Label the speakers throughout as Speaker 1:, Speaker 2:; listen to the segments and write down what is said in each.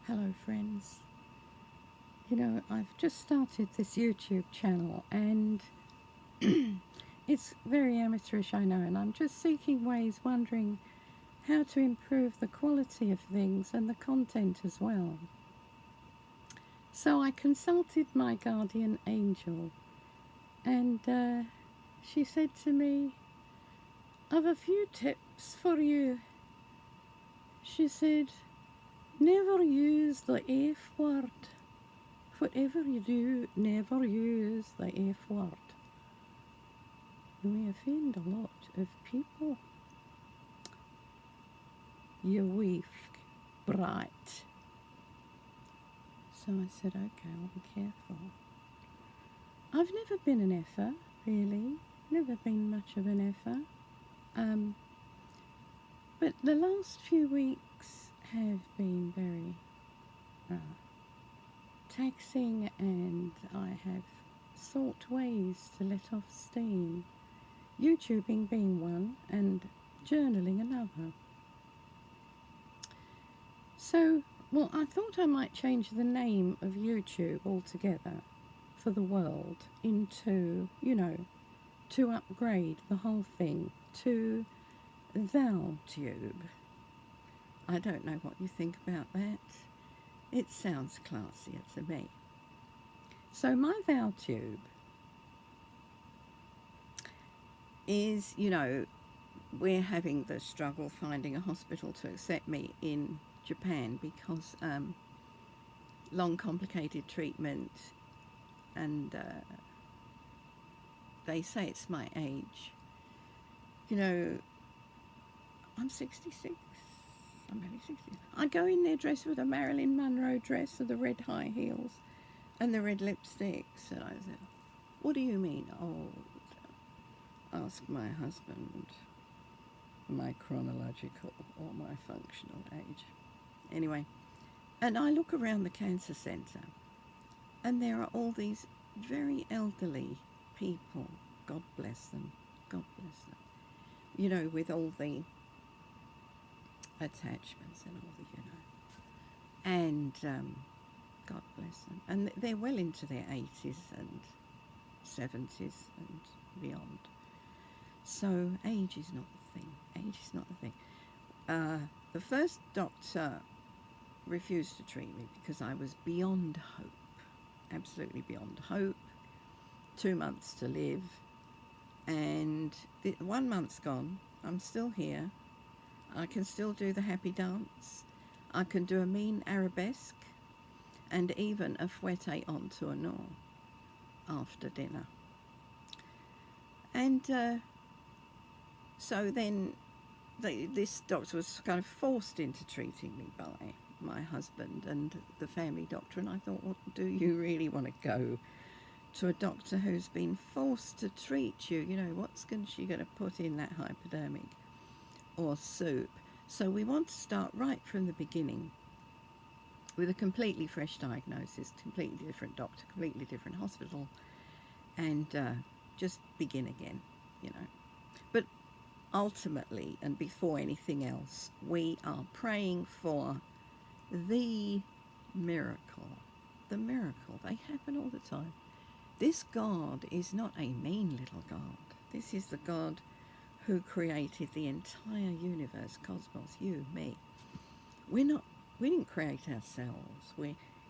Speaker 1: Hello, friends. I've just started this YouTube channel and it's very amateurish, I know, and I'm just seeking ways, wondering how to improve the quality of things and the content as well. So I consulted my guardian angel, and she said to me, I've a few tips for you. She said, never use the F word. Whatever you do, never use the F word. You may offend a lot of people. You weak bright. So I said, okay, I'll be careful. I've never been an effer, really. Never been much of an effer. But the last few weeks have been very taxing, and I have sought ways to let off steam. YouTubing being one, and journaling another. So, I thought I might change the name of YouTube altogether for the world into, to upgrade the whole thing to ValTube. I don't know what you think about that. It sounds classier to me. So my ValTube is, we're having the struggle finding a hospital to accept me in Japan because long complicated treatment, and they say it's my age. I'm 66. I'm only 60. I go in there dressed with a Marilyn Monroe dress with the red high heels and the red lipsticks, and I said, what do you mean old? Ask my husband my chronological or my functional age. Anyway, and I look around the cancer centre, and there are all these very elderly people, God bless them, God bless them, with all the attachments and all the, and God bless them. And they're well into their 80s and 70s and beyond. So age is not the thing. Age is not the thing. The first doctor refused to treat me because I was beyond hope, absolutely beyond hope. 2 months to live, and 1 month's gone. I'm still here. I can still do the happy dance. I can do a mean arabesque, and even a fouette onto a gnaw after dinner. And so then this doctor was kind of forced into treating me by my husband and the family doctor, and I thought, well, do you really want to go to a doctor who's been forced to treat you? What's she going to put in that hypodermic or soup? So we want to start right from the beginning with a completely fresh diagnosis, completely different doctor, completely different hospital, and just begin again, But ultimately, and before anything else, we are praying for the miracle. The miracle. They happen all the time. This God is not a mean little God. This is the God who created the entire universe, cosmos, you, me. We didn't create ourselves.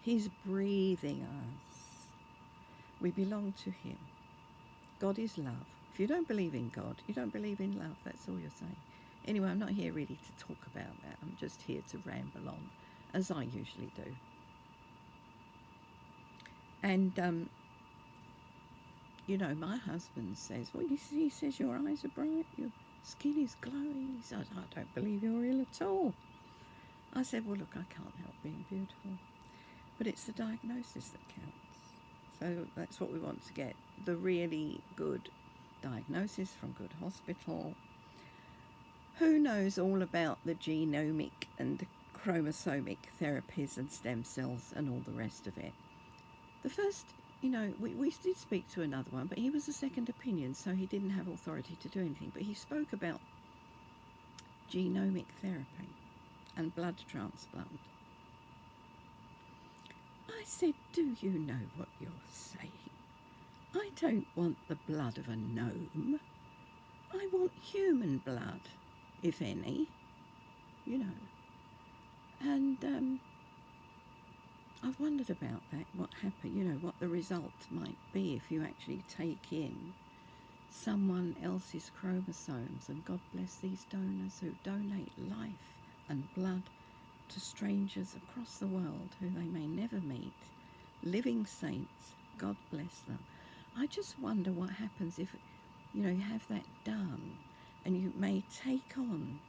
Speaker 1: He's breathing us. We belong to him. God is love. If you don't believe in God, you don't believe in love. That's all you're saying. Anyway, I'm not here really to talk about that. I'm just here to ramble on, as I usually do. And my husband says, well, he says your eyes are bright, your skin is glowing. He says, I don't believe you're ill at all. I said, well, look, I can't help being beautiful. But it's the diagnosis that counts. So that's what we want to get, the really good diagnosis from good hospital. Who knows all about the genomic and chromosomic therapies and stem cells and all the rest of it. The first, we did speak to another one, but he was a second opinion, so he didn't have authority to do anything. But he spoke about genomic therapy and blood transplant. I said, do you know what you're saying? I don't want the blood of a gnome. I want human blood, if any, you know. And I've wondered about that, what happened, you know, what the result might be if you actually take in someone else's chromosomes. And God bless these donors who donate life and blood to strangers across the world who they may never meet, living saints. God bless them. I just wonder what happens if, you know, you have that done and you may take on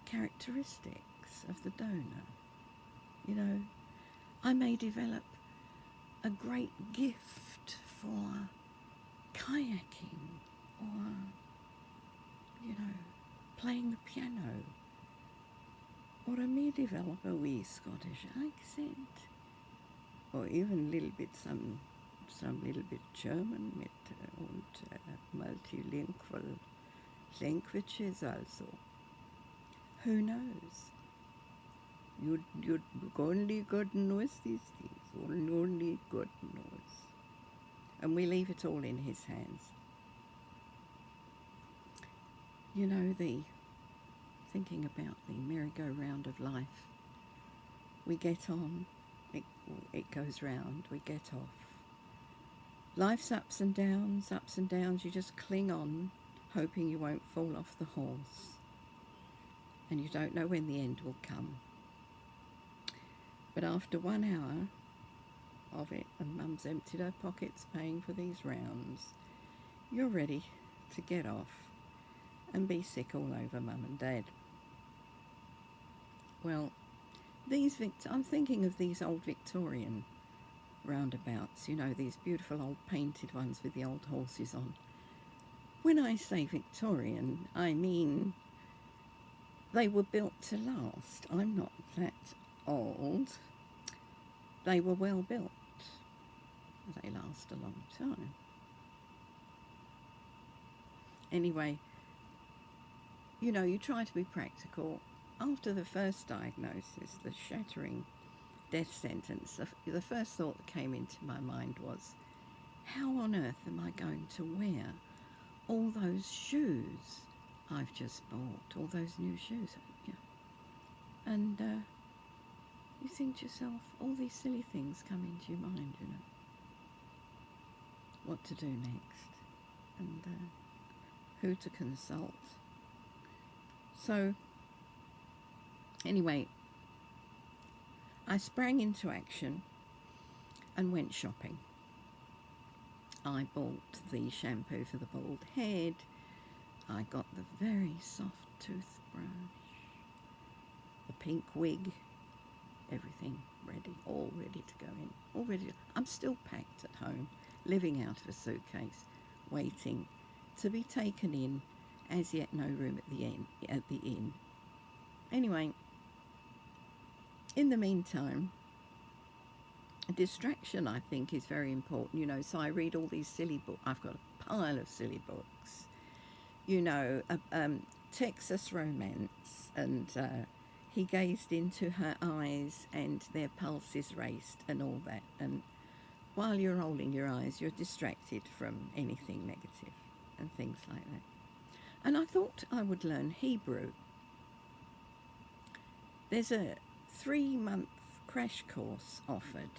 Speaker 1: characteristics of the donor. You know, I may develop a great gift for kayaking or, you know, playing the piano. Or I may develop a wee Scottish accent. Or even a little bit, some little bit German mit und multilingual languages also. Who knows? Only God knows these things. Only God knows. And we leave it all in His hands. You know, thinking about the merry-go-round of life. We get on, it goes round, we get off. Life's ups and downs, you just cling on, hoping you won't fall off the horse. And you don't know when the end will come. But after 1 hour of it, and Mum's emptied her pockets paying for these rounds, you're ready to get off and be sick all over Mum and Dad. Well, I'm thinking of these old Victorian roundabouts, you know, these beautiful old painted ones with the old horses on. When I say Victorian, I mean they were built to last. I'm not that old. They were well built. They last a long time. Anyway, you know, you try to be practical. After the first diagnosis, the shattering death sentence, the first thought that came into my mind was, how on earth am I going to wear all those shoes I've just bought, all those new shoes? Yeah. And you think to yourself, all these silly things come into your mind, you know. What to do next, and who to consult. So, anyway, I sprang into action and went shopping. I bought the shampoo for the bald head. I got the very soft toothbrush, the pink wig, everything ready, all ready to go in. All ready. I'm still packed at home, living out of a suitcase, waiting to be taken in. As yet, no room at the inn. Anyway, in the meantime, a distraction, I think, is very important, you know. So I read all these silly books. I've got a pile of silly books, you know, Texas Romance, and he gazed into her eyes and their pulses raced and all that. And while you're rolling your eyes, you're distracted from anything negative and things like that. And I thought I would learn Hebrew. There's a 3-month crash course offered.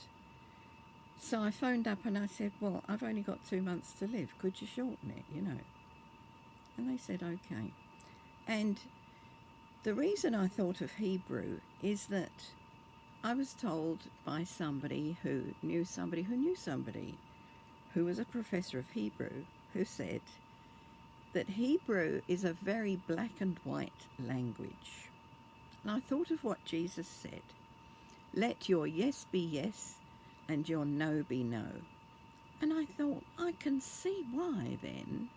Speaker 1: So I phoned up and I said, well, I've only got 2 months to live. Could you shorten it, you know? And they said, okay. And the reason I thought of Hebrew is that I was told by somebody who knew somebody who was a professor of Hebrew, who said that Hebrew is a very black and white language. And I thought of what Jesus said, let your yes be yes and your no be no. And I thought, I can see why then.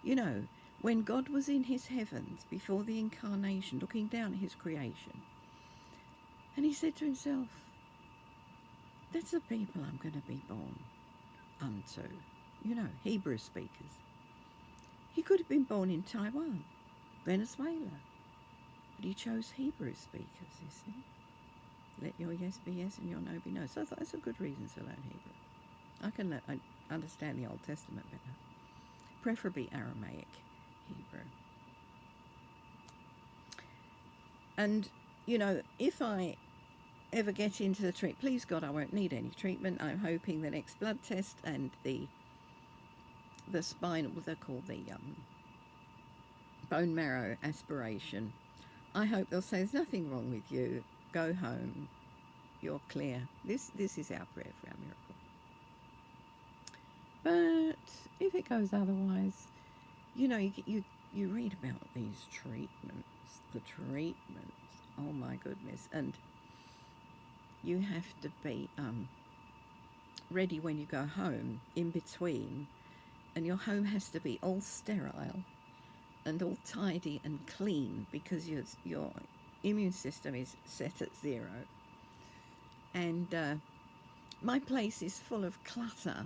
Speaker 1: You know, when God was in his heavens before the incarnation, looking down at his creation, and he said to himself, that's the people I'm going to be born unto. You know, Hebrew speakers. He could have been born in Taiwan, Venezuela, but he chose Hebrew speakers, you see. Let your yes be yes and your no be no. So I thought that's a good reason to learn Hebrew. I understand the Old Testament better, preferably Aramaic Hebrew. And, you know, if I ever get into the treatment, please God, I won't need any treatment. I'm hoping the next blood test and the spinal, what they're called, the bone marrow aspiration, I hope they'll say there's nothing wrong with you. Go home. You're clear. This is our prayer for our miracle. But if it goes otherwise, you know, you read about these treatments, the treatments. Oh my goodness! And you have to be ready when you go home. In between, and your home has to be all sterile and all tidy and clean because your immune system is set at 0. And my place is full of clutter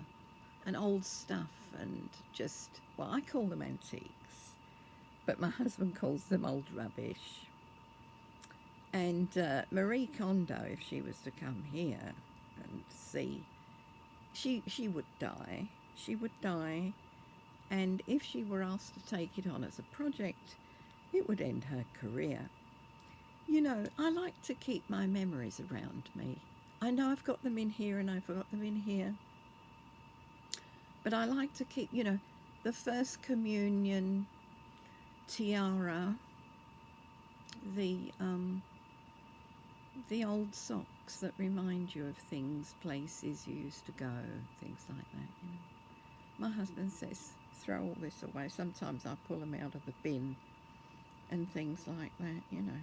Speaker 1: and old stuff and just, well, I call them antiques, but my husband calls them old rubbish. And Marie Kondo, if she was to come here and see, she would die. She would die. And if she were asked to take it on as a project, it would end her career. You know, I like to keep my memories around me. I know I've got them in here and I've got them in here. But I like to keep, you know, the first communion, tiara, the old socks that remind you of things, places you used to go, things like that, you know. My husband says, throw all this away. Sometimes I pull them out of the bin and things like that, you know.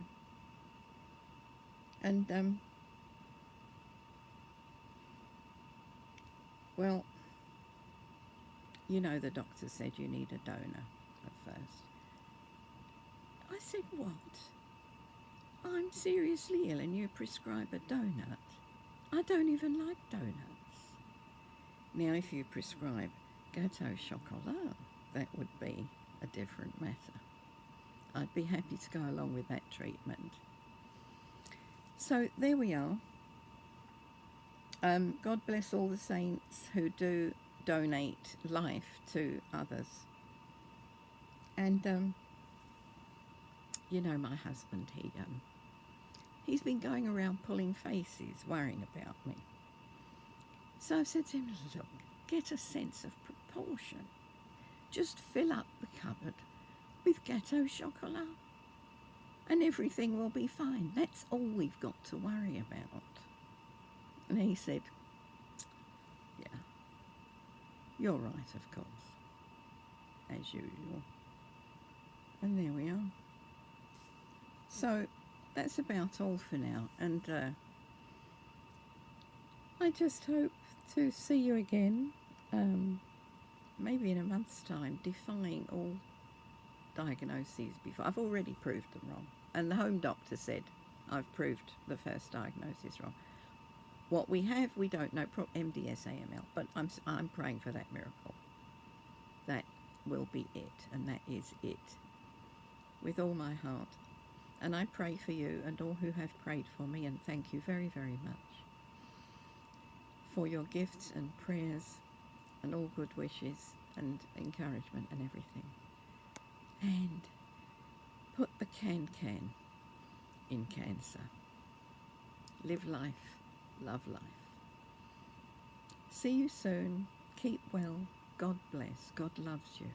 Speaker 1: And, well, you know, the doctor said you need a donor at first. I said, what? I'm seriously ill and you prescribe a donut? I don't even like donuts. Now, if you prescribe Gâteau Chocolat, that would be a different matter. I'd be happy to go along with that treatment. So there we are. God bless all the saints who do donate life to others. And, you know, my husband, he's been going around pulling faces, worrying about me. So I've said to him, look, get a sense of proportion. Just fill up the cupboard with Gâteau Chocolat and everything will be fine. That's all we've got to worry about. And he said, yeah, you're right, of course, as usual. And there we are. So that's about all for now. And I just hope to see you again, maybe in a month's time, defying all diagnoses before. I've already proved them wrong. And the home doctor said I've proved the first diagnosis wrong. What we have, we don't know, MDS AML, but I'm praying for that miracle. That will be it, and that is it, with all my heart. And I pray for you and all who have prayed for me, and thank you very, very much for your gifts and prayers and all good wishes and encouragement and everything. And put the can in cancer. Live life. Love life. See you soon. Keep well. God bless. God loves you.